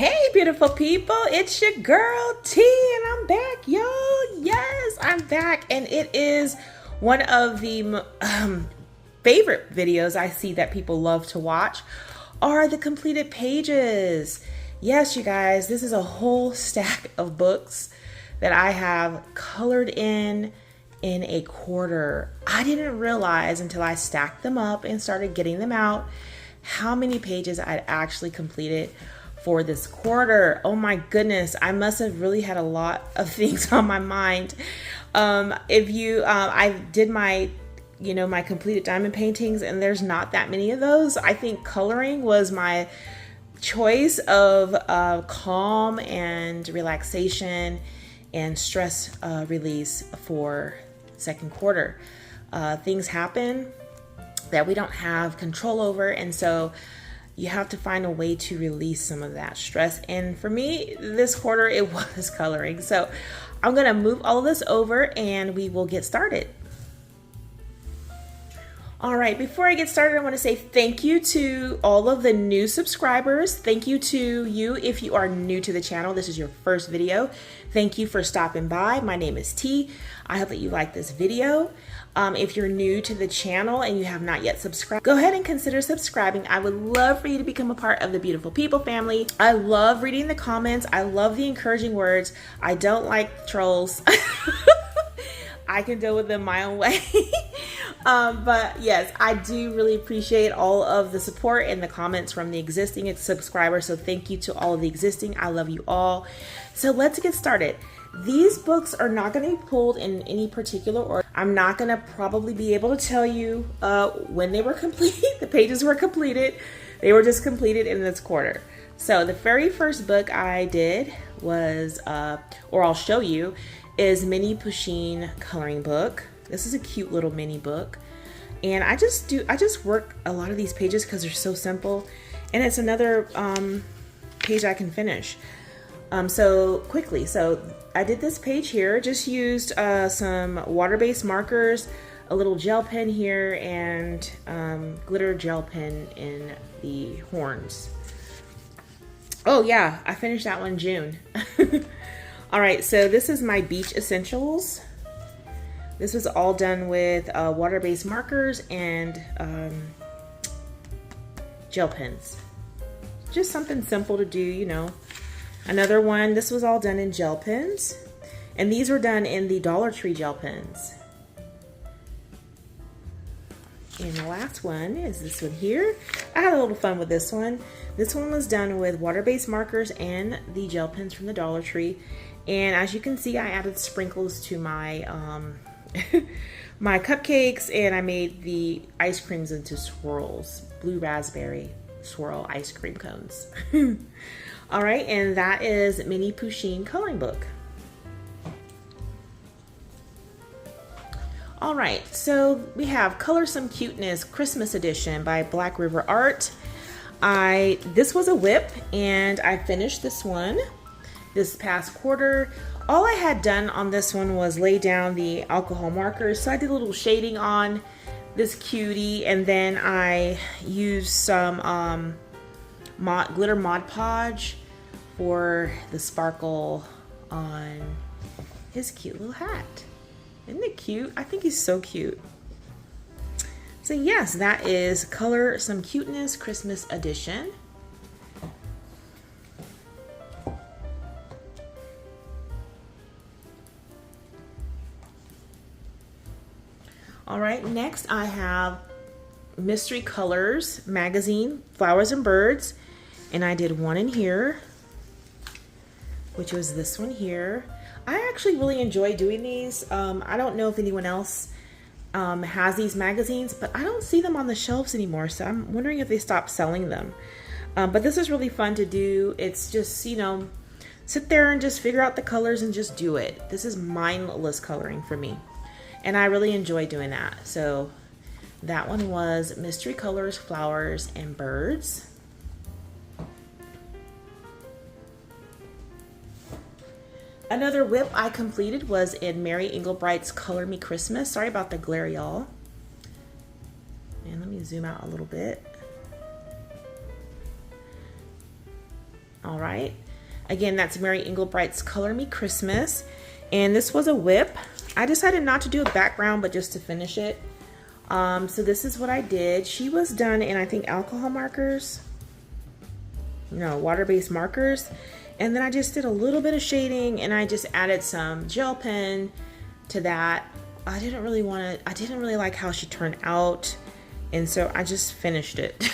Hey beautiful people, it's your girl T and I'm back, y'all. Yes, I'm back, and it is one of the favorite videos I see that people love to watch are the completed pages. Yes, you guys, this is a whole stack of books that I have colored in a quarter. I didn't realize until I stacked them up and started getting them out how many pages I'd actually completed for this quarter. Oh my goodness, I must have really had a lot of things on my mind. I did my my completed diamond paintings, and there's not that many of those. I think coloring was my choice of calm and relaxation and stress release for second quarter. Things happen that we don't have control over, and so you have to find a way to release some of that stress. And for me, this quarter, it was coloring. So I'm gonna move all of this over and we will get started. All right, before I get started, I want to say thank you to all of the new subscribers. Thank you to you if you are new to the channel. This is your first video. Thank you for stopping by. My name is T. I hope that you like this video. If you're new to the channel and you have not yet subscribed, go ahead and consider subscribing. I would love for you to become a part of the Beautiful People family. I love reading the comments. I love the encouraging words. I don't like trolls. I can deal with them my own way. But yes, I do really appreciate all of the support and the comments from the existing subscribers. So thank you to all of the existing. I love you all. So let's get started. These books are not going to be pulled in any particular order. I'm not going to probably be able to tell you when they were complete. The pages were completed. They were just completed in this quarter. So the very first book I did was, or I'll show you, is Mini Pusheen coloring book. This is a cute little mini book, and I just work a lot of these pages because they're so simple, and it's another page I can finish so quickly. So I did this page here, just used some water-based markers, a little gel pen here, and glitter gel pen in the horns. Oh yeah, I finished that one in June. All right, so this is my beach essentials. This was all done with water-based markers and gel pens. Just something simple to do, you know. Another one, this was all done in gel pens. And these were done in the Dollar Tree gel pens. And the last one is this one here. I had a little fun with this one. This one was done with water-based markers and the gel pens from the Dollar Tree. And as you can see, I added sprinkles to my my cupcakes, and I made the ice creams into swirls, blue raspberry swirl ice cream cones. All right, and that is Mini Pusheen coloring book. All right, so we have Color Some Cuteness Christmas Edition by Black River Art. This was a whip, and I finished this one this past quarter. All I had done on this one was lay down the alcohol markers. So I did a little shading on this cutie, and then I used some glitter Mod Podge for the sparkle on his cute little hat. Isn't it cute? I think he's so cute. So yes, that is Color Some Cuteness Christmas Edition. All right, next I have Mystery Colors magazine, Flowers and Birds, and I did one in here, which was this one here. I actually really enjoy doing these. I don't know if anyone else has these magazines, but I don't see them on the shelves anymore, so I'm wondering if they stopped selling them. But this is really fun to do. It's just, you know, sit there and just figure out the colors and just do it. This is mindless coloring for me. And I really enjoy doing that. So that one was Mystery Colors, Flowers, and Birds. Another whip I completed was in Mary Englebright's Color Me Christmas. Sorry about the glare, y'all. And let me zoom out a little bit. All right. Again, that's Mary Englebright's Color Me Christmas. And this was a whip. I decided not to do a background, but just to finish it. So this is what I did. She was done in, I think, alcohol markers. No, water-based markers. And then I just did a little bit of shading, and I just added some gel pen to that. I didn't really like how she turned out. And so I just finished it.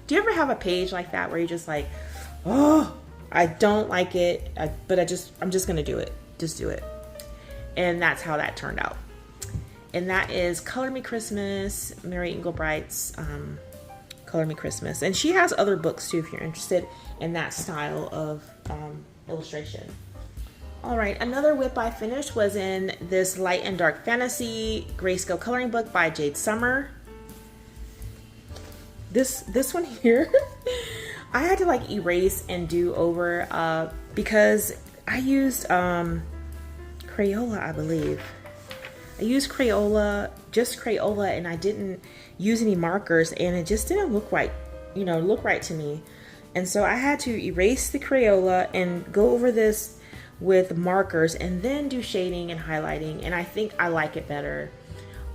Do you ever have a page like that where you're just like, oh, I don't like it, but I'm just gonna do it. Just do it. And that's how that turned out. And that is Color Me Christmas, Mary Englebright's Color Me Christmas. And she has other books too if you're interested in that style of illustration. All right, another whip I finished was in this Light and Dark Fantasy Grayscale coloring book by Jade Summer. This one here, I had to like erase and do over because I used Crayola, I believe. I used Crayola, just Crayola, and I didn't use any markers, and it just didn't look right, look right to me. And so I had to erase the Crayola and go over this with markers and then do shading and highlighting, and I think I like it better.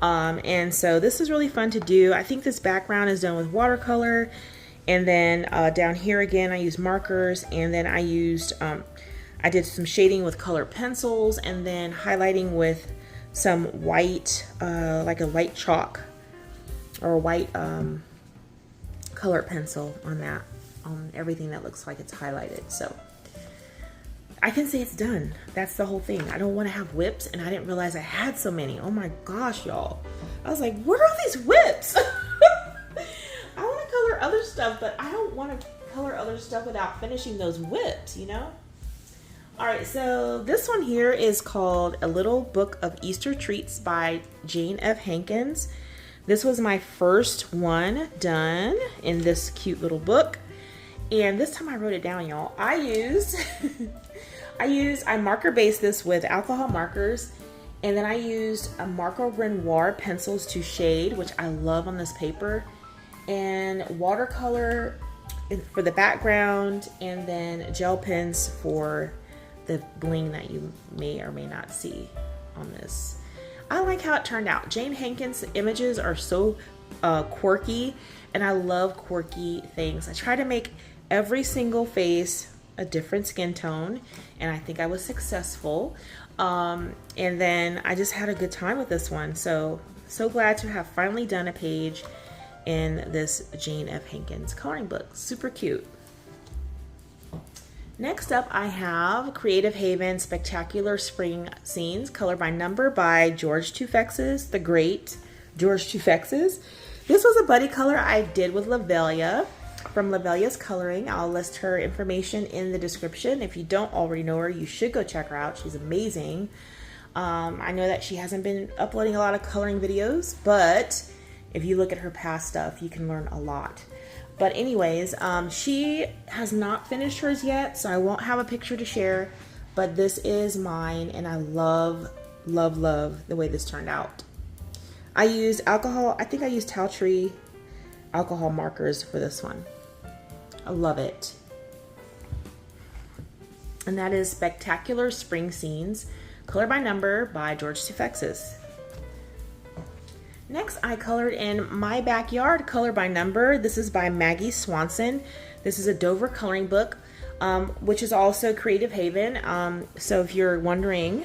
And so this is really fun to do. I think this background is done with watercolor, and then down here again I used markers, and then I used I did some shading with colored pencils, and then highlighting with some white like a white chalk or a white colored pencil on everything that looks like it's highlighted. So I can say it's done. That's the whole thing. I don't want to have whips, and I didn't realize I had so many. Oh my gosh, y'all. I was like, where are these whips? I want to color other stuff, but I don't want to color other stuff without finishing those whips, All right, so this one here is called A Little Book of Easter Treats by Jane F. Hankins. This was my first one done in this cute little book. And this time I wrote it down, y'all. I marker based this with alcohol markers, and then I used a Marco Renoir pencils to shade, which I love on this paper, and watercolor for the background, and then gel pens for the bling that you may or may not see on this. I like how it turned out. Jane Hankins' images are so quirky, and I love quirky things. I try to make every single face a different skin tone, and I think I was successful. And then I just had a good time with this one. So glad to have finally done a page in this Jane F. Hankins coloring book. Super cute. Next up, I have Creative Haven Spectacular Spring Scenes, Color by Number by George Tufexis, the great George Tufexis. This was a buddy color I did with Lovella from Lovella's Coloring. I'll list her information in the description. If you don't already know her, you should go check her out. She's amazing. I know that she hasn't been uploading a lot of coloring videos, but if you look at her past stuff, you can learn a lot. But anyways, she has not finished hers yet, so I won't have a picture to share, but this is mine, and I love, love, love the way this turned out. I used alcohol, I think I used Taltree alcohol markers for this one. I love it. And that is Spectacular Spring Scenes, Color by Number by George Tufexis. Next, I colored in My Backyard, Color by Number. This is by Maggie Swanson. This is a Dover coloring book, which is also Creative Haven. So if you're wondering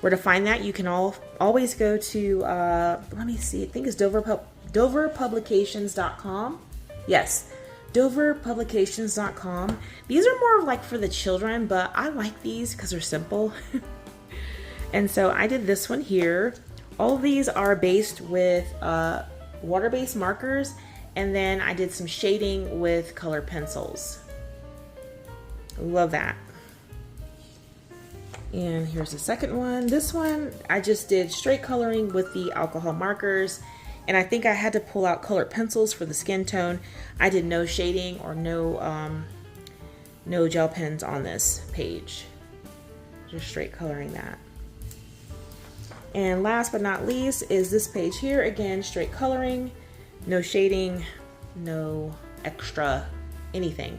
where to find that, you can always go to, let me see, I think it's doverpublications.com. Yes, doverpublications.com. These are more like for the children, but I like these because they're simple. And so I did this one here. All of these are based with water-based markers, and then I did some shading with colored pencils. Love that. And here's the second one. This one, I just did straight coloring with the alcohol markers, and I think I had to pull out colored pencils for the skin tone. I did no shading or no gel pens on this page. Just straight coloring that. And last but not least is this page here. Again, straight coloring, no shading, no extra anything.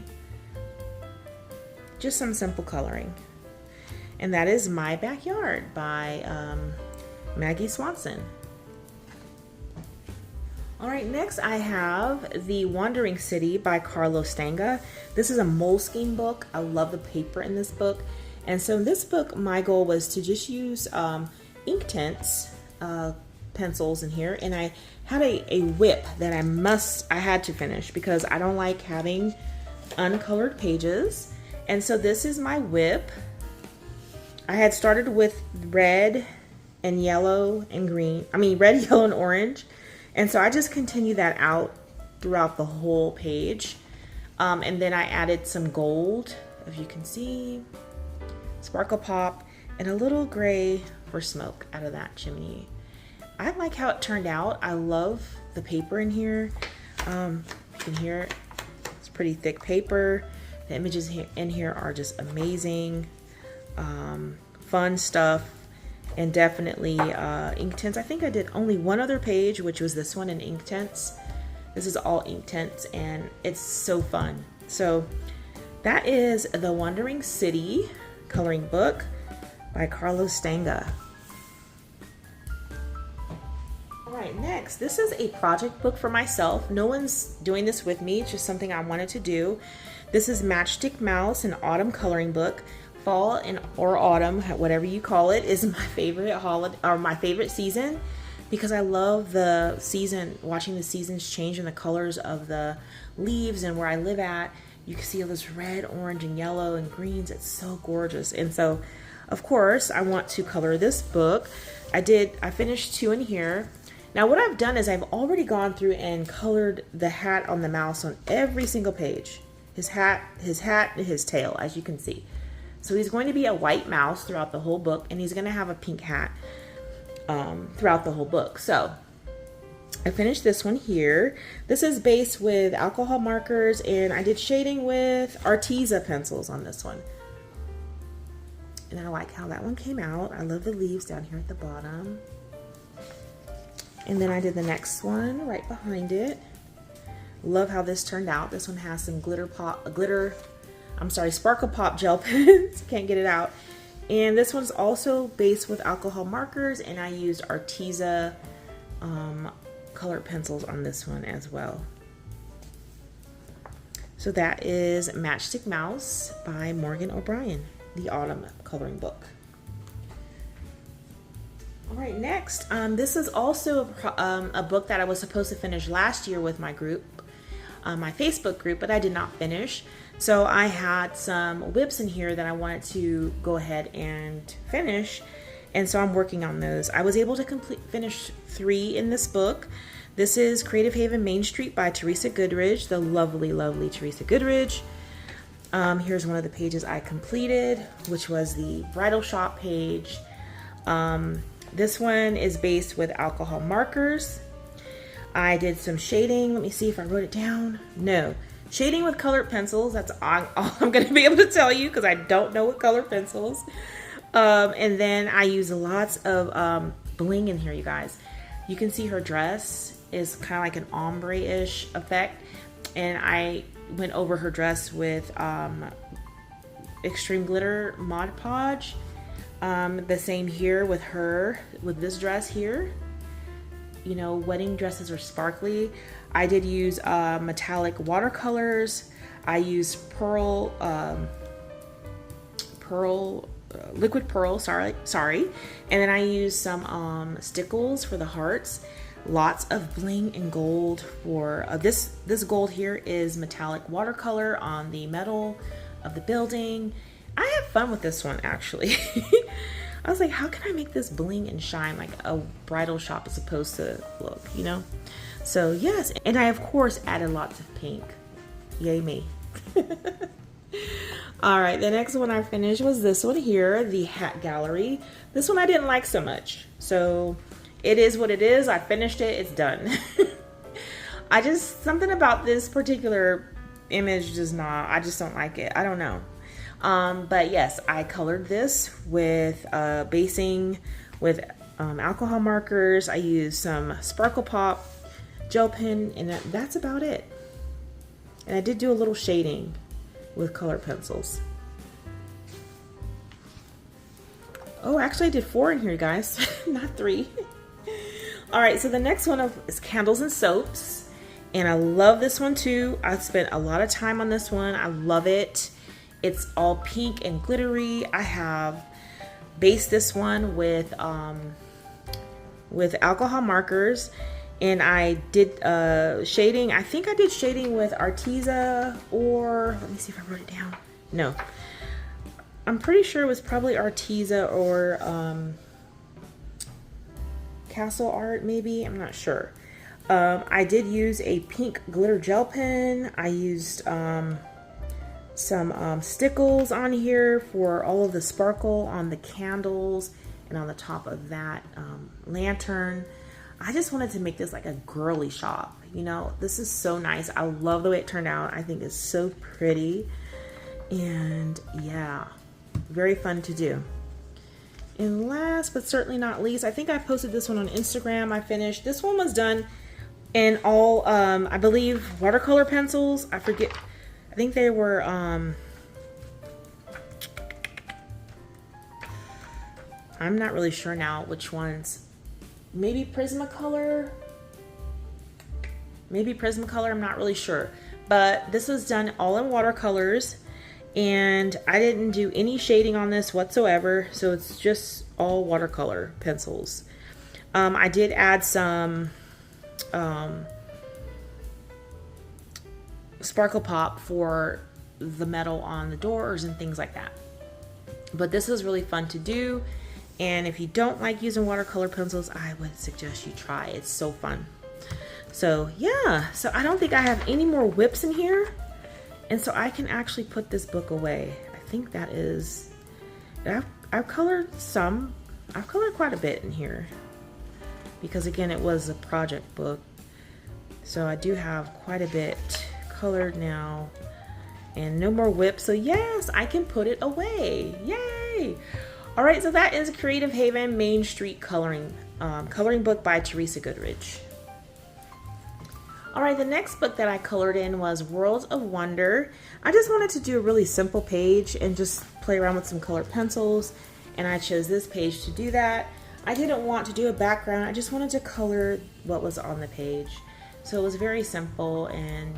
just some simple coloring. And that is My Backyard by Maggie Swanson. All right, next I have The Wandering City by Carlos Stanga. This is a Moleskine book. I love the paper in this book. And so in this book, my goal was to just use Inktense pencils in here. And I had a whip that I had to finish because I don't like having uncolored pages. And so this is my whip. I had started with red and yellow and green. I mean, red, yellow, and orange. And so I just continued that out throughout the whole page. And then I added some gold, if you can see, sparkle pop, and a little gray for smoke out of that chimney. I like how it turned out. I love the paper in here. You can hear it. It's pretty thick paper. The images in here are just amazing. Fun stuff. And definitely Inktense. I think I did only one other page, which was this one in Inktense. This is all Inktense, and it's so fun. So that is The Wandering City coloring book by Carlos Stanga. All right, next, this is a project book for myself. No one's doing this with me. It's just something I wanted to do. This is Matchick Mouse, an autumn coloring book. Fall or autumn, whatever you call it, is my favorite holiday or my favorite season because I love the season, watching the seasons change in the colors of the leaves. And where I live at, you can see all this red, orange, and yellow and greens. It's so gorgeous. And so, of course, I want to color this book. I finished 2 in here. Now, what I've done is I've already gone through and colored the hat on the mouse on every single page. His hat, and his tail, as you can see. So he's going to be a white mouse throughout the whole book, and he's going to have a pink hat throughout the whole book. So I finished this one here. This is based with alcohol markers, and I did shading with Arteza pencils on this one. And I like how that one came out. I love the leaves down here at the bottom. And then I did the next one right behind it. Love how this turned out. This one has some sparkle pop gel pens. Can't get it out. And this one's also based with alcohol markers, and I used Arteza colored pencils on this one as well. So that is Matchick Mouse by Morgan O'Brien, the autumn coloring book. All right, next, this is also a book that I was supposed to finish last year with my group, my Facebook group, but I did not finish. So I had some whips in here that I wanted to go ahead and finish, and so I'm working on those. I was able to finish 3 in this book. This is Creative Haven Main Street by Teresa Goodridge, the lovely, lovely Teresa Goodridge. Here's one of the pages I completed, which was the bridal shop page. This one is based with alcohol markers. I did some shading. Let me see if I wrote it down. No. Shading with colored pencils. That's all I'm going to be able to tell you because I don't know what colored pencils. And then I use lots of bling in here, you guys. You can see her dress is kind of like an ombre-ish effect. And I went over her dress with extreme glitter Mod Podge. The same here with her, with this dress here. You know, wedding dresses are sparkly. I did use metallic watercolors. I used liquid pearl, sorry. And then I used some stickles for the hearts. Lots of bling and gold for this gold here is metallic watercolor on the metal of the building. I had fun with this one, actually. I was like, how can I make this bling and shine like a bridal shop is supposed to look, you know? So yes, and I of course added lots of pink. Yay me. All right, the next one I finished was this one here, the Hat Gallery. This one I didn't like so much. So it is what it is. I finished it, it's done. Something about this particular image I just don't like it. I don't know. But yes, I colored this with basing with alcohol markers. I used some sparkle pop gel pen, and that's about it. And I did do a little shading with colored pencils. Oh, actually I did 4 in here, guys, not 3. All right, so the next one is Candles and Soaps. And I love this one too. I spent a lot of time on this one. I love it. It's all pink and glittery. I have based this one with alcohol markers, and I did shading. I think I did shading with Arteza, or let me see if I wrote it down. No, I'm pretty sure it was probably Arteza or Castle Art, maybe. I'm not sure. I did use a pink glitter gel pen. I used some stickles on here for all of the sparkle on the candles and on the top of that lantern. I just wanted to make this like a girly shop. You know, this is so nice. I love the way it turned out. I think it's so pretty. And yeah, very fun to do. And last but certainly not least, I think I posted this one on Instagram. I finished. This one was done in all, I believe, watercolor pencils. I forget. I think they were, I'm not really sure now which ones. Maybe Prismacolor. Maybe Prismacolor, I'm not really sure. But this was done all in watercolors. And I didn't do any shading on this whatsoever. So it's just all watercolor pencils. I did add some sparkle pop for the metal on the doors and things like that. But this was really fun to do. And if you don't like using watercolor pencils, I would suggest you try. It's so fun. So yeah, so I don't think I have any more whips in here. And so I can actually put this book away. I think that is, I've colored some. I've colored quite a bit in here. Because again, it was a project book. So I do have quite a bit colored now. And no more whips. So yes, I can put it away. Yay! All right, so that is Creative Haven Main Street Coloring book by Teresa Goodrich. All right, the next book that I colored in was Worlds of Wonder. I just wanted to do a really simple page and just play around with some colored pencils, and I chose this page to do that. I didn't want to do a background. I just wanted to color what was on the page. So it was very simple and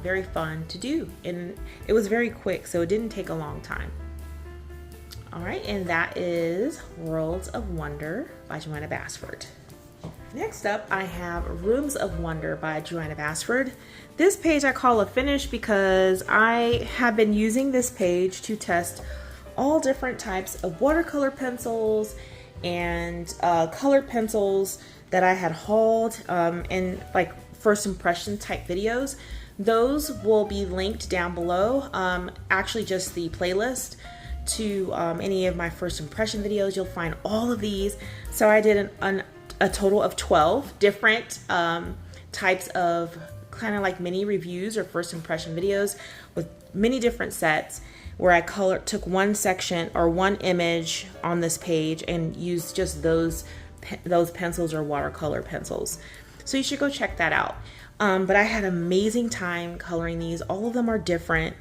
very fun to do, and it was very quick, so it didn't take a long time. All right, and that is Worlds of Wonder by Joanna Basford. Next up, I have Rooms of Wonder by Joanna Basford. This page I call a finish because I have been using this page to test all different types of watercolor pencils and colored pencils that I had hauled in like first impression type videos. Those will be linked down below. Actually, just the playlist to any of my first impression videos. You'll find all of these. So I did a total of 12 different types of kind of like mini reviews or first impression videos with many different sets where I took one section or one image on this page and used just those pencils or watercolor pencils. So you should go check that out. But I had an amazing time coloring these. All of them are different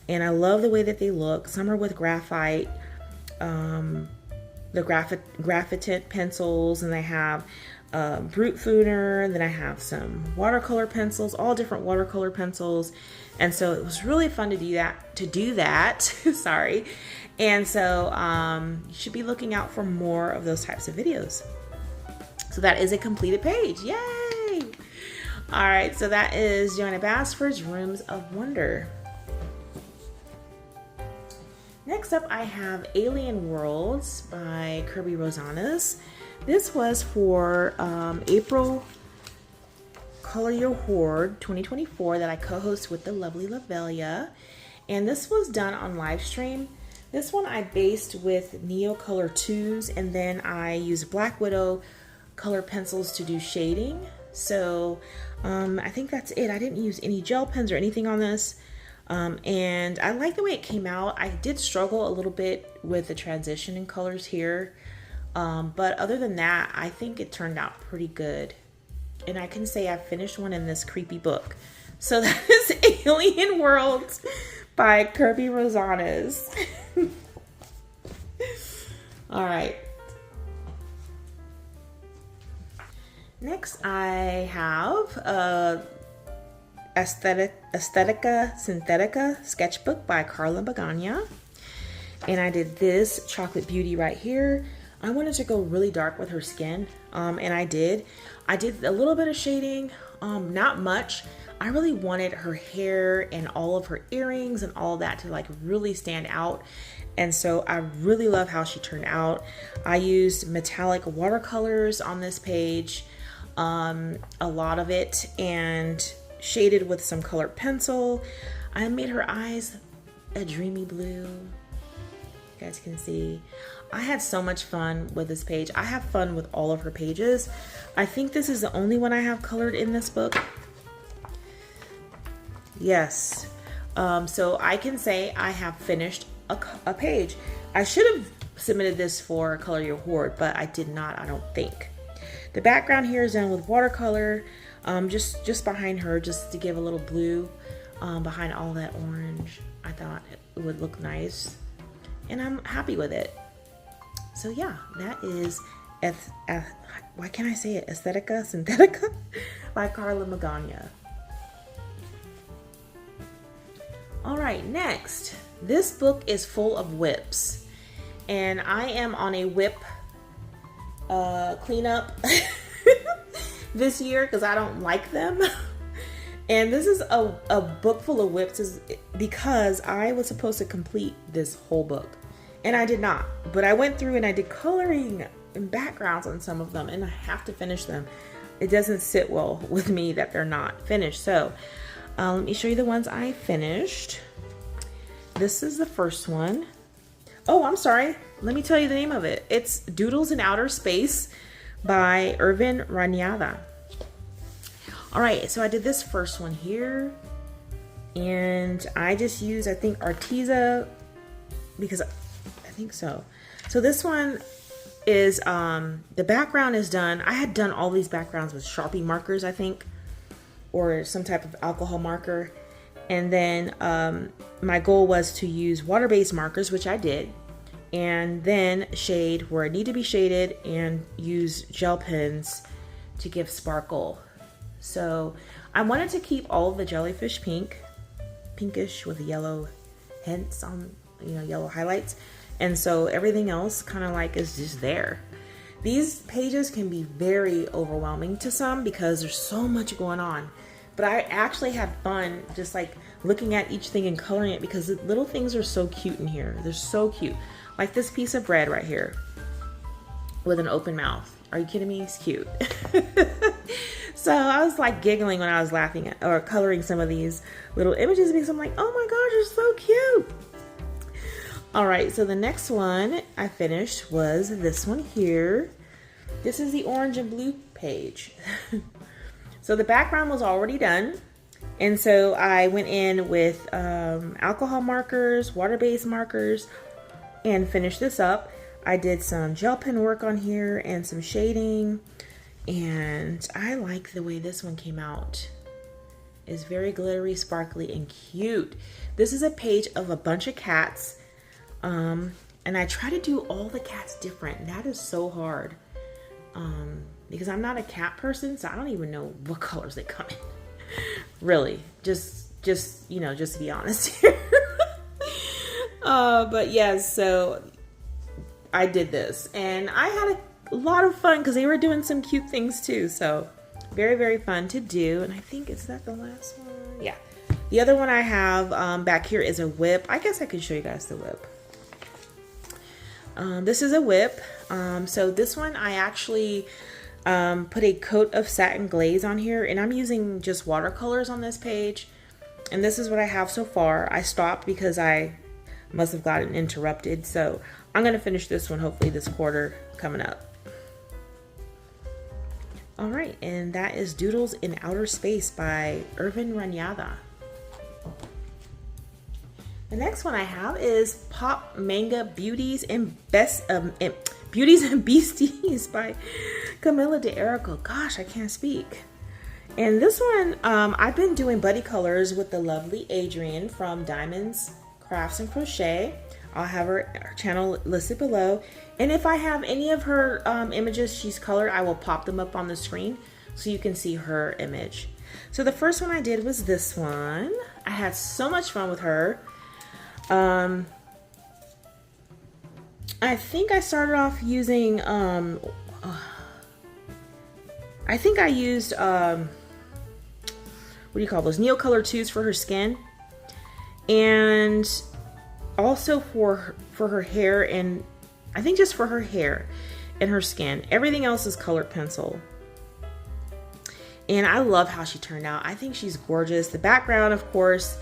and I love the way that they look. Some are with graphite, the graphitant pencils, and they have Brute Fooner, and then I have some watercolor pencils, all different watercolor pencils. And so it was really fun to do that, sorry. And so you should be looking out for more of those types of videos. So that is a completed page, yay! All right, so that is Joanna Basford's Rooms of Wonder. Next up, I have Alien Worlds by Kirby Rosanas. This was for April Color Your Hoard 2024 that I co-host with the lovely Lovella. And this was done on live stream. This one I based with Neo Color 2s, and then I used Black Widow color pencils to do shading. So I think that's it. I didn't use any gel pens or anything on this. And I like the way it came out. I did struggle a little bit with the transition in colors here. But other than that, I think it turned out pretty good. And I can say I finished one in this creepy book. So that is Alien Worlds by Kirby Rosanas. All right. Next, I have Aesthetica Synthetica sketchbook by Carla Bagania. And I did this chocolate beauty right here. I wanted to go really dark with her skin, and I did. I did a little bit of shading, not much. I really wanted her hair and all of her earrings and all of that to like really stand out. And so I really love how she turned out. I used metallic watercolors on this page, a lot of it, and shaded with some colored pencil. I made her eyes a dreamy blue. You guys can see. I had so much fun with this page. I have fun with all of her pages. I think this is the only one I have colored in this book. Yes. So I can say I have finished a page. I should have submitted this for Color Your Hoard, but I did not, I don't think. The background here is done with watercolor, just behind her, just to give a little blue behind all that orange. I thought it would look nice, and I'm happy with it. So yeah, that is, why can't I say it? Aesthetica Synthetica by Carla Bagania. All right, next. This book is full of whips, and I am on a whip cleanup this year because I don't like them. And this is a book full of whips because I was supposed to complete this whole book, and I did not. But I went through and I did coloring and backgrounds on some of them, and I have to finish them. It doesn't sit well with me that they're not finished. So let me show you the ones I finished. This is the first one. Oh, I'm sorry. Let me tell you the name of it. It's Doodles in Outer Space by Addrienne Raniada. All right, so I did this first one here, and I just used, I think, Arteza, because I think so. So this one is, the background is done. I had done all these backgrounds with Sharpie markers, I think, or some type of alcohol marker. And then my goal was to use water-based markers, which I did, and then shade where I need to be shaded and use gel pens to give sparkle. So I wanted to keep all of the jellyfish pinkish with yellow hints on, yellow highlights. And so everything else kind of like is just there. These pages can be very overwhelming to some because there's so much going on. But I actually had fun just like looking at each thing and coloring it because the little things are so cute in here. They're so cute. Like this piece of bread right here with an open mouth. Are you kidding me? It's cute. So I was like giggling when I was laughing at or coloring some of these little images because I'm like, oh my gosh, you're so cute. All right, so the next one I finished was this one here. This is the orange and blue page. So the background was already done. And so I went in with alcohol markers, water-based markers, and finished this up. I did some gel pen work on here and some shading. And I like the way this one came out. It's very glittery, sparkly, and cute. This is a page of a bunch of cats. And I try to do all the cats different. That is so hard. Because I'm not a cat person, so I don't even know what colors they come in. Really, just to be honest here. But yes, so I did this, and I had a lot of fun because they were doing some cute things too. So very, very fun to do. And I think, is that the last one? Yeah. The other one I have back here is a whip. I guess I could show you guys the whip. This is a whip. So this one I actually put a coat of satin glaze on here, and I'm using just watercolors on this page. And this is what I have so far. I stopped because I must have gotten interrupted. So I'm going to finish this one hopefully this quarter coming up. All right, and that is Doodles in Outer Space by Addrienne Raniada. The next one I have is Pop Manga Beauties and Beasties by Camilla DeErico. Gosh, I can't speak. And this one, I've been doing buddy colors with the lovely Addrienne from Diamonds Crafts and Crochet. I'll have her channel listed below. And if I have any of her images she's colored, I will pop them up on the screen so you can see her image. So the first one I did was this one. I had so much fun with her. I think I started off using, I think I used, what do you call those? Neocolor 2s for her skin. And also for her hair, and I think just for her hair and her skin. Everything else is colored pencil. And I love how she turned out. I think she's gorgeous. The background, of course,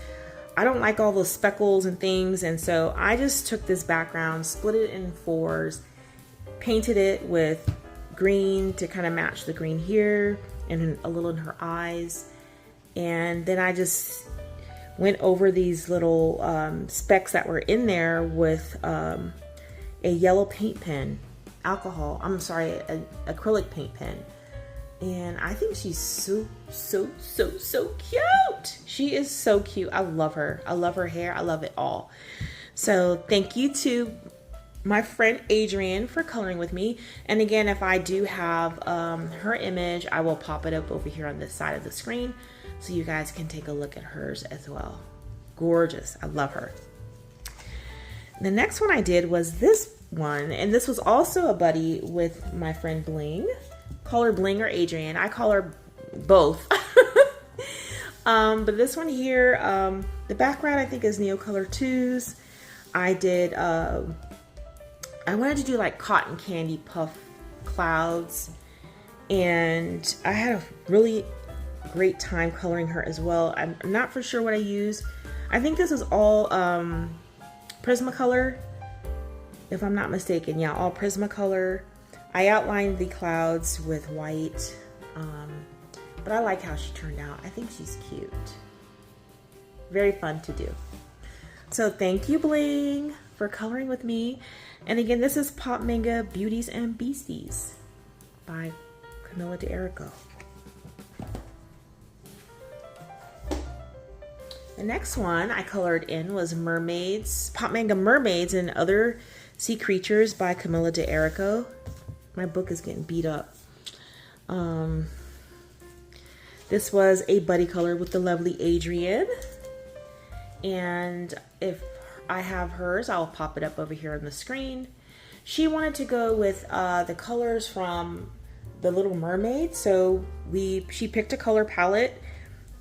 I don't like all those speckles and things, and so I just took this background, split it in 4s, painted it with green to kind of match the green here and a little in her eyes, and then I just went over these little specks that were in there with a yellow paint pen, acrylic paint pen. And I think she's so cute. She is so cute. I love her. I love her hair. I love it all. So thank you to my friend Addrienne for coloring with me. And again, if I do have her image, I will pop it up over here on this side of the screen so you guys can take a look at hers as well. Gorgeous. I love her. The next one I did was this one, and this was also a buddy with my friend Bling. Call her Bling or Addrienne. I call her both. But this one here, the background I think is Neocolor 2s. I did, I wanted to do like cotton candy puff clouds, and I had a really great time coloring her as well. I'm not for sure what I used. I think this is all Prismacolor, if I'm not mistaken. Yeah, all Prismacolor. I outlined the clouds with white, but I like how she turned out. I think she's cute. Very fun to do. So thank you, Bling, for coloring with me. And again, this is Pop Manga Beauties and Beasties by Camilla D'Erico. The next one I colored in was Mermaids, Pop Manga Mermaids and Other Sea Creatures by Camilla D'Erico. My book is getting beat up. This was a buddy color with the lovely Addrienne. And if I have hers, I'll pop it up over here on the screen. She wanted to go with the colors from The Little Mermaid. So she picked a color palette,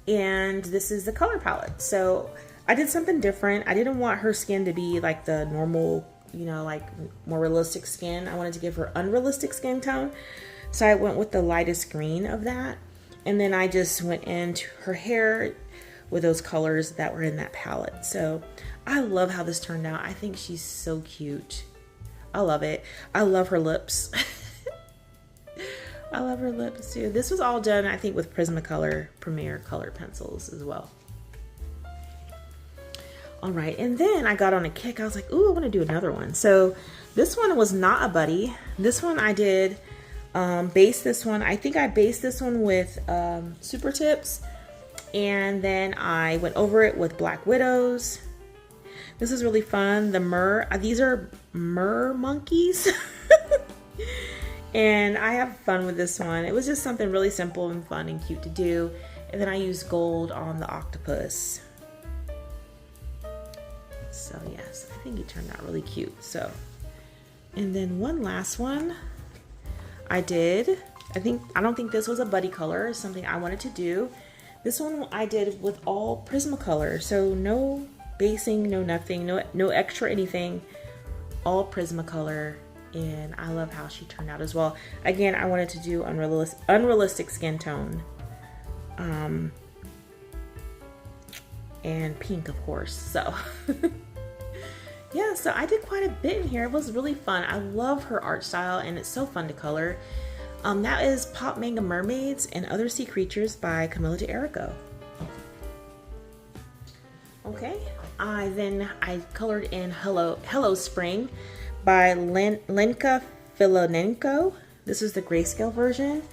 and this is the color palette. So I did something different. I didn't want her skin to be like the normal, you know, like more realistic skin. I wanted to give her unrealistic skin tone. So I went with the lightest green of that. And then I just went into her hair with those colors that were in that palette. So I love how this turned out. I think she's so cute. I love it. I love her lips. I love her lips too. This was all done, I think, with Prismacolor Premier color pencils as well. All right, and then I got on a kick. I was like, ooh, I want to do another one. So this one was not a buddy. This one I did base this one. I think I based this one with Super Tips, and then I went over it with Black Widows. This is really fun. These are mer monkeys. And I have fun with this one. It was just something really simple and fun and cute to do. And then I used gold on the octopus. So yes, I think it turned out really cute. So, and then one last one I did. I don't think this was a buddy color. It's something I wanted to do. This one I did with all Prismacolor. So no basing, no nothing, no extra anything. All Prismacolor. And I love how she turned out as well. Again, I wanted to do unrealistic skin tone. And pink, of course. So yeah, so I did quite a bit in here. It was really fun. I love her art style, and it's so fun to color. That is Pop Manga Mermaids and Other Sea Creatures by Camilla D'Erico. Okay, I colored in Hello Spring by Lenka Filonenko. This is the grayscale version.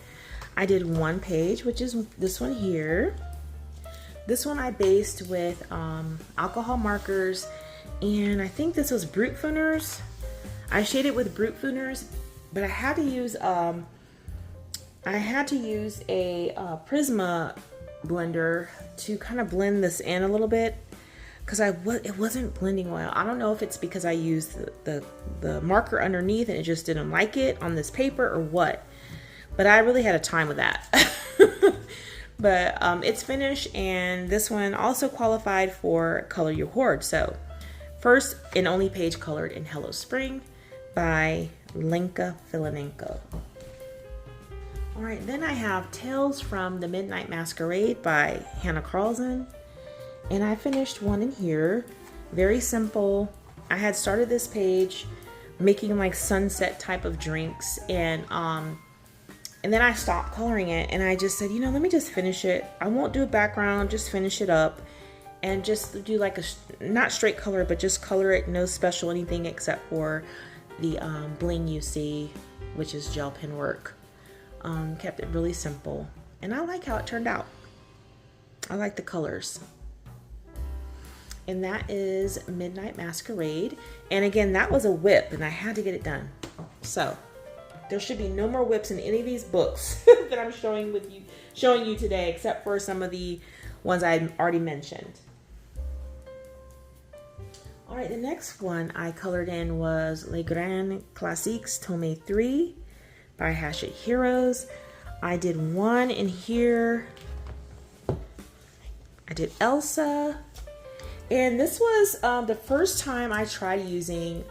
I did one page, which is this one here. This one I based with alcohol markers And I think this was Brute Funers. I shaded with Brute Funers, but I had to use a Prisma blender to kind of blend this in a little bit, because it wasn't blending well. I don't know if it's because I used the marker underneath and it just didn't like it on this paper or what, but I really had a time with that. But it's finished, and this one also qualified for Color Your Hoard. So first and only page colored in Hello Spring by Lenka Filanenko. All right, then I have Tales from the Midnight Masquerade by Hannah Carlson. And I finished one in here, very simple. I had started this page making like sunset type of drinks, and then I stopped coloring it, and I just said, you know, let me just finish it. I won't do a background, just finish it up, and just do like a, not straight color, but just color it, no special anything except for the bling you see, which is gel pen work. Kept it really simple, and I like how it turned out. I like the colors. And that is Midnight Masquerade. And again, that was a whip, and I had to get it done. So there should be no more whips in any of these books that I'm showing you today, except for some of the ones I already mentioned. All right, the next one I colored in was Les Grands Classiques Tome 3 by Hachette Heroes. I did one in here. I did Elsa. And this was the first time I tried using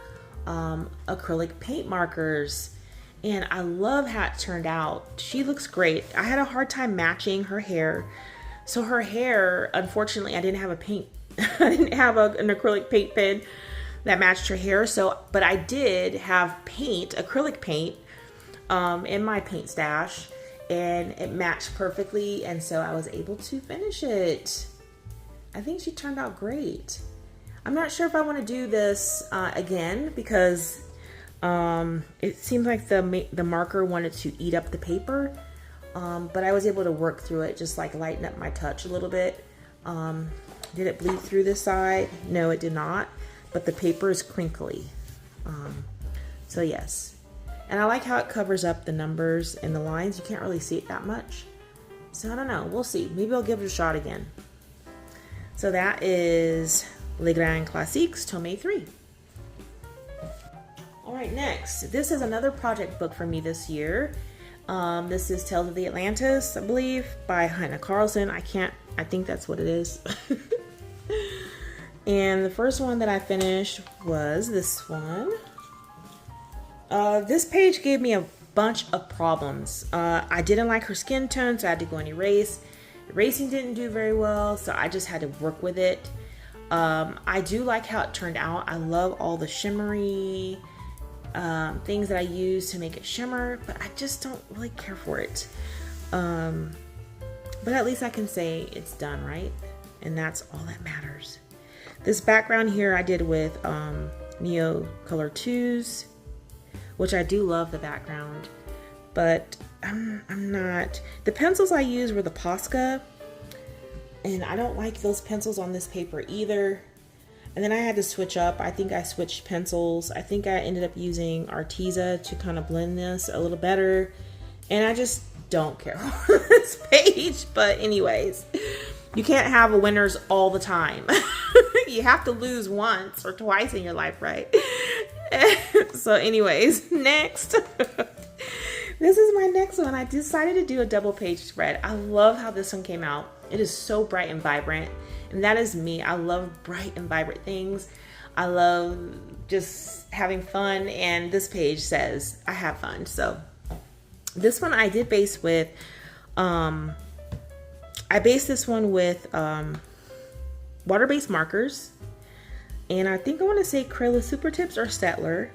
acrylic paint markers. And I love how it turned out. She looks great. I had a hard time matching her hair. So her hair, unfortunately, I didn't have a paint. I didn't have an acrylic paint pen that matched her hair. So, but I did have paint, acrylic paint, in my paint stash, and it matched perfectly. And so I was able to finish it. I think she turned out great. I'm not sure if I want to do this again, because it seemed like the marker wanted to eat up the paper, but I was able to work through it, just like lighten up my touch a little bit. Did it bleed through this side? No, it did not, but the paper is crinkly. So yes, and I like how it covers up the numbers and the lines. You can't really see it that much. So I don't know, we'll see. Maybe I'll give it a shot again. So that is Les Grands Classiques Tome 3. All right, next, this is another project book for me this year. This is Tales of the Atlantis, I believe, by Hannah Carlson. I think that's what it is. And the first one that I finished was this one. This page gave me a bunch of problems. I didn't like her skin tone, so I had to go and erase. Erasing didn't do very well, so I just had to work with it. I do like how it turned out. I love all the shimmery things that I use to make it shimmer, but I just don't really care for it. But at least I can say it's done, right? And that's all that matters. This background here I did with Neo Color 2s, which I do love the background, but I'm not. The pencils I used were the Posca, and I don't like those pencils on this paper either. And then I had to switch up. I think I switched pencils. I think I ended up using Arteza to kind of blend this a little better. And I just don't care for this page. But anyways, you can't have winners all the time. You have to lose once or twice in your life, right? So anyways, next. This is my next one. I decided to do a double page spread. I love how this one came out. It is so bright and vibrant. And that is me. I love bright and vibrant things. I love just having fun. And this page says I have fun. So this one I did base with, I based this one with water-based markers. And I think I want to say Crayola Super Tips or Staedtler.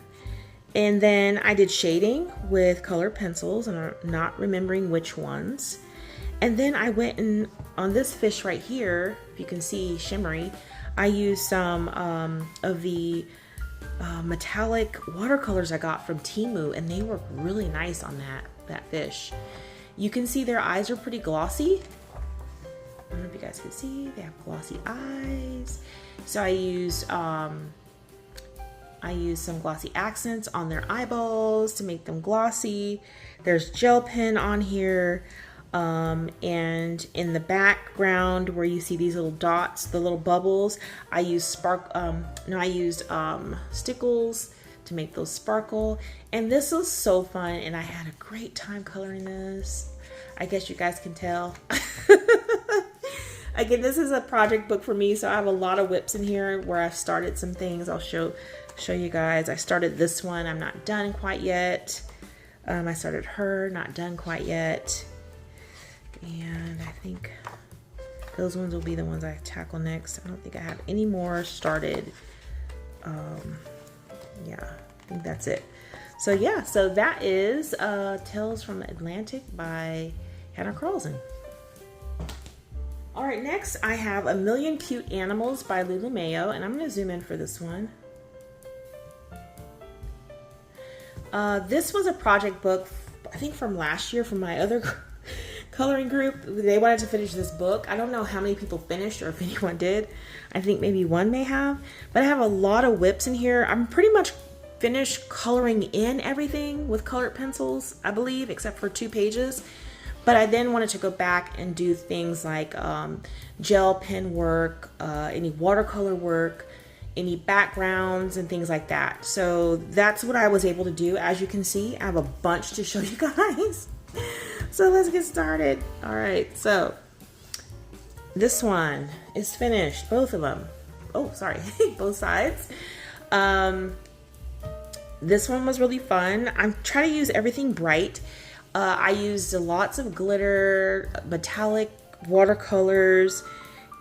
And then I did shading with color pencils, and I'm not remembering which ones. And then I went in on this fish right here, if you can see shimmery, I used some of the metallic watercolors I got from Temu, and they work really nice on that fish. You can see their eyes are pretty glossy. I don't know if you guys can see, they have glossy eyes. So I used some glossy accents on their eyeballs to make them glossy. There's gel pen on here. And in the background where you see these little dots, the little bubbles, I used stickles to make those sparkle. And this was so fun, and I had a great time coloring this. I guess you guys can tell. Again, this is a project book for me, so I have a lot of whips in here where I've started some things. I'll show you guys. I started this one. I'm not done quite yet. I started her, not done quite yet. And I think those ones will be the ones I tackle next. I don't think I have any more started. Yeah, I think that's it. So yeah, so that is Tales from Atlantic by Hannah Carlson. All right, next I have A Million Cute Animals by Lulu Mayo, and I'm going to zoom in for this one. This was a project book, I think from last year from my other coloring group. They wanted to finish this book. I don't know how many people finished or if anyone did. I think maybe one may have, but I have a lot of whips in here. I'm pretty much finished coloring in everything with colored pencils, I believe, except for 2 pages. But I then wanted to go back and do things like gel pen work, any watercolor work, any backgrounds and things like that. So that's what I was able to do. As you can see, I have a bunch to show you guys. So let's get started. All right, so this one is finished, both of them. Oh, sorry, both sides. This one was really fun. I'm trying to use everything bright. I used lots of glitter, metallic watercolors,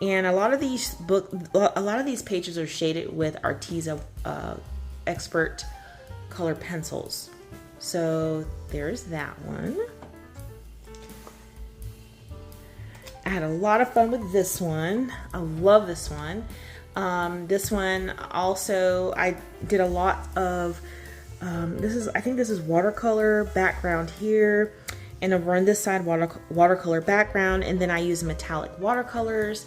and a lot of these pages are shaded with Arteza Expert color pencils. So there's that one. I had a lot of fun with this one. I love this one. This one also, I did a lot of, I think this is watercolor background here, and over on this side watercolor background, and then I use metallic watercolors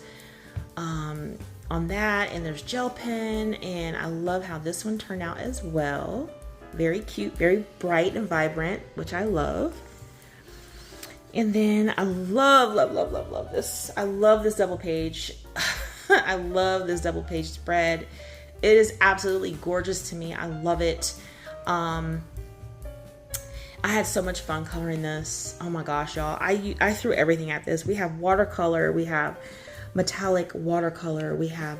on that, and there's gel pen, and I love how this one turned out as well. Very cute, very bright and vibrant, which I love. And then I love this. I love this double page. I love this double page spread. It is absolutely gorgeous to me. I love it. I had so much fun coloring this. Oh my gosh, y'all. I threw everything at this. We have watercolor. We have metallic watercolor. We have,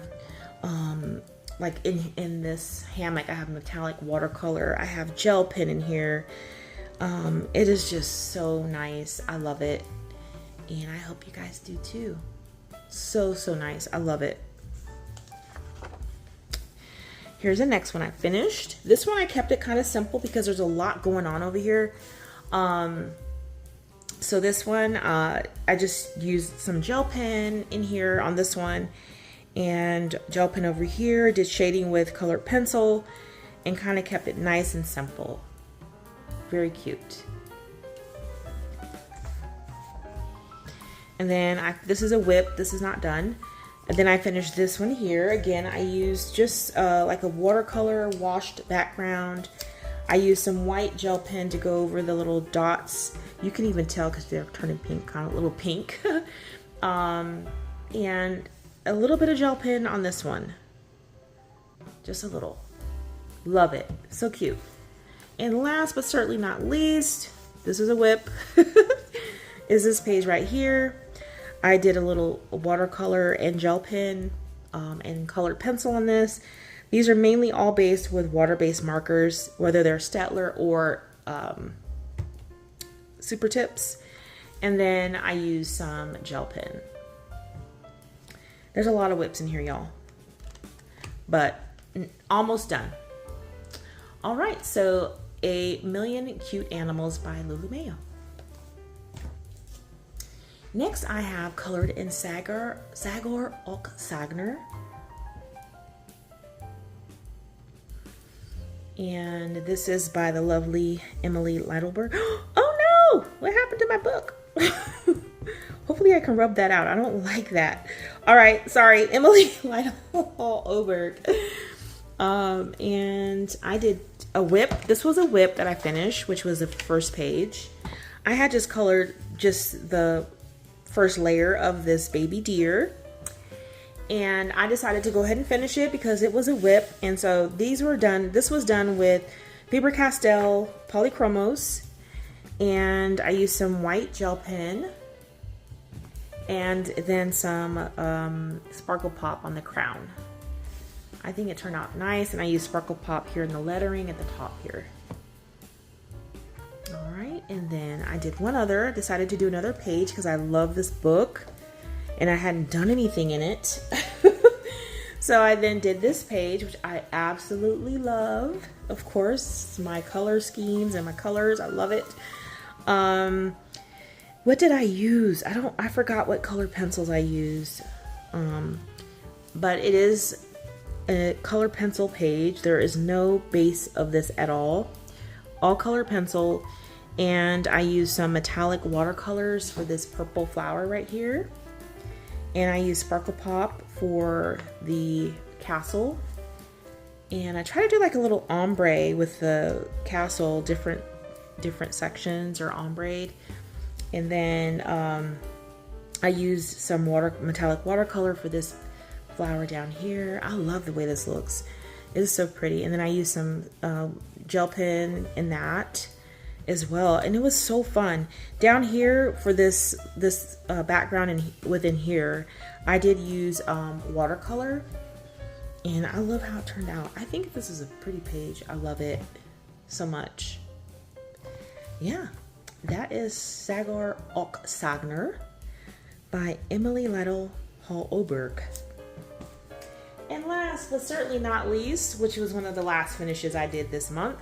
like in this hammock, I have metallic watercolor. I have gel pen in here. It is just so nice. I love it. And I hope you guys do too. So nice. I love it. Here's the next one I finished. This one I kept it kind of simple because there's a lot going on over here. So this one, I just used some gel pen in here on this one, and gel pen over here, did shading with colored pencil, and kind of kept it nice and simple. Very cute. And then this is a whip. This is not done. And then I finished this one here. Again, I used just like a watercolor washed background. I used some white gel pen to go over the little dots. You can even tell because they're turning pink, kind of a little pink. And a little bit of gel pen on this one. Just a little. Love it. So cute. And last but certainly not least, this is a whip, is this page right here. I did a little watercolor and gel pen and colored pencil on this. These are mainly all based with water-based markers, whether they're Staedtler or Super Tips. And then I use some gel pen. There's a lot of whips in here, y'all, but almost done. All right, so A Million Cute Animals by Lulu Mayo. Next, I have colored in Sagar O Sagner. And this is by the lovely Emily Lydelberg. Oh no! What happened to my book? Hopefully I can rub that out. I don't like that. All right, sorry, Emily Lytle Oberg. And I did a whip. This was a whip that I finished, which was the first page. I had just colored just the first layer of this baby deer. And I decided to go ahead and finish it because it was a whip. And so these were done. This was done with Faber-Castell Polychromos. And I used some white gel pen. And then some Sparkle Pop on the crown. I think it turned out nice. And I used Sparkle Pop here in the lettering at the top here. All right. And then I did one other. Decided to do another page because I love this book. And I hadn't done anything in it. So I then did this page, which I absolutely love. Of course, my color schemes and my colors, I love it. What did I use? I forgot what color pencils I used. But it is a color pencil page. There is no base of this at all. All color pencil. And I used some metallic watercolors for this purple flower right here. And I use Sparkle Pop for the castle. And I try to do like a little ombre with the castle, different sections or ombre. And then I used some metallic watercolor for this flower down here. I love the way this looks. It is so pretty. And then I used some gel pen in that as well, and it was so fun. Down here for this background and within here, I did use watercolor, and I love how it turned out. I think this is a pretty page. I love it so much. Yeah, that is Sagar O Sagner by Emily Lytle Oberg. And last but certainly not least, which was one of the last finishes I did this month,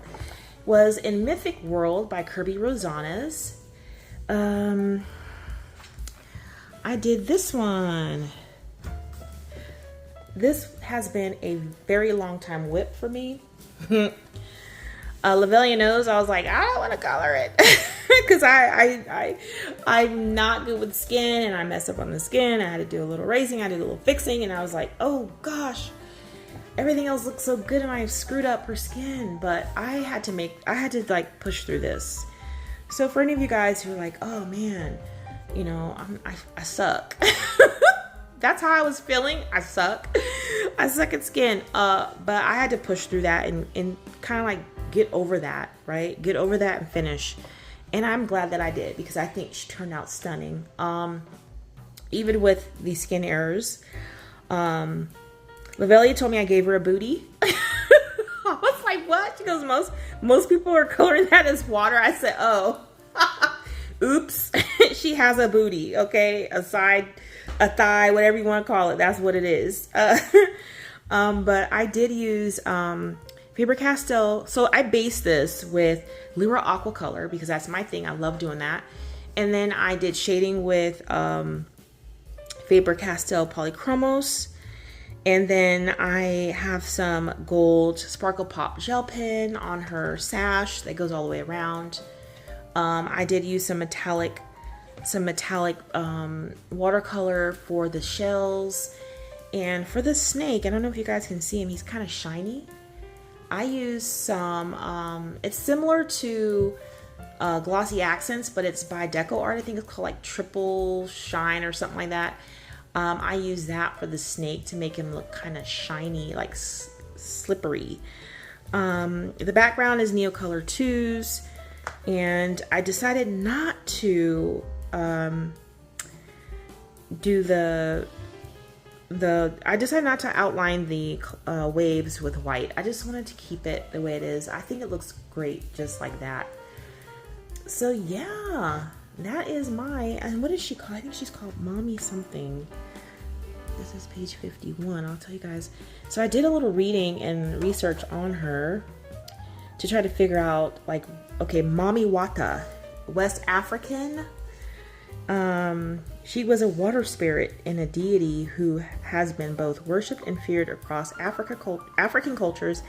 was in Mythic World by Kirby Rosanas. I did this one. This has been a very long time whip for me. Lovella knows I was like, I don't want to color it because I'm not good with skin and I mess up on the skin. I had to do a little erasing, I did a little fixing, and I was like, oh gosh, everything else looks so good and I screwed up her skin. But I had to like push through this. So for any of you guys who are like, oh man, you know, I suck. That's how I was feeling. I suck at skin. But I had to push through that and kind of like get over that, right? Get over that and finish. And I'm glad that I did because I think she turned out stunning. Even with the skin errors. Lovella told me I gave her a booty. I was like, what? She goes, most people are coloring that as water. I said, oh, oops. She has a booty, okay? A side, a thigh, whatever you want to call it. That's what it is. But I did use Faber-Castell. So I based this with Lyra Aqua Color because that's my thing. I love doing that. And then I did shading with Faber-Castell Polychromos. And then I have some gold Sparkle Pop gel pen on her sash that goes all the way around. I did use some metallic watercolor for the shells. And for the snake, I don't know if you guys can see him, he's kind of shiny. I used some, it's similar to Glossy Accents, but it's by Deco Art. I think it's called like Triple Shine or something like that. I use that for the snake to make him look kind of shiny, like slippery. The background is Neocolor 2s, and I decided not to I decided not to outline the waves with white. I just wanted to keep it the way it is. I think it looks great just like that. So yeah, that is and what is she called? I think she's called Mommy something. This is page 51. I'll tell you guys. So I did a little reading and research on her to try to figure out, like, okay, Mommy Wata, West African. She was a water spirit and a deity who has been both worshipped and feared across African cultures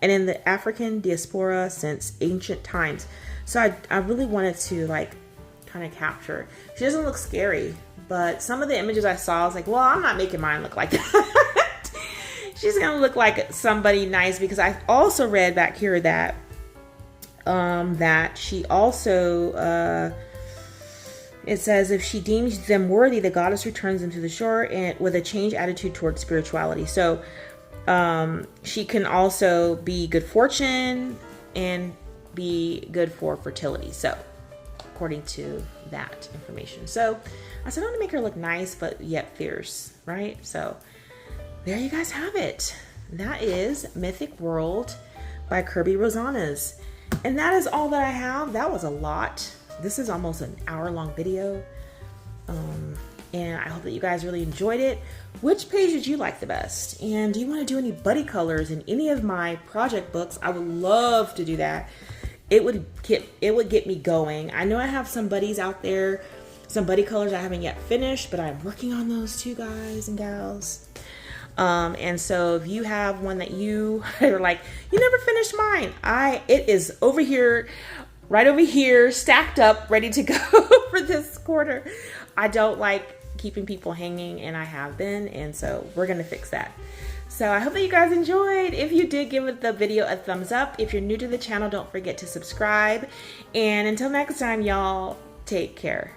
and in the African diaspora since ancient times. So I really wanted to like kind of capture. She doesn't look scary, But some of the images I saw, I was like, well, I'm not making mine look like that. She's gonna look like somebody nice, because I also read back here that that she also it says if she deems them worthy, the goddess returns them to the shore and with a changed attitude towards spirituality. So she can also be good fortune and be good for fertility. So according to that information. So I said I want to make her look nice but yet fierce, right? So there you guys have it. That is Mythic World by Kirby Rosanas. And that is all that I have. That was a lot. This is almost an hour-long video. And I hope that you guys really enjoyed it. Which page did you like the best? And do you want to do any buddy colors in any of my project books? I would love to do that. It would get me going. I know I have some buddies out there, some buddy colors I haven't yet finished, but I'm working on those too, guys and gals. And so if you have one that you are like, you never finished mine, it is over here, right over here, stacked up, ready to go for this quarter. I don't like keeping people hanging, and I have been, and so we're gonna fix that. So I hope that you guys enjoyed. If you did, give the video a thumbs up. If you're new to the channel, don't forget to subscribe. And until next time, y'all, take care.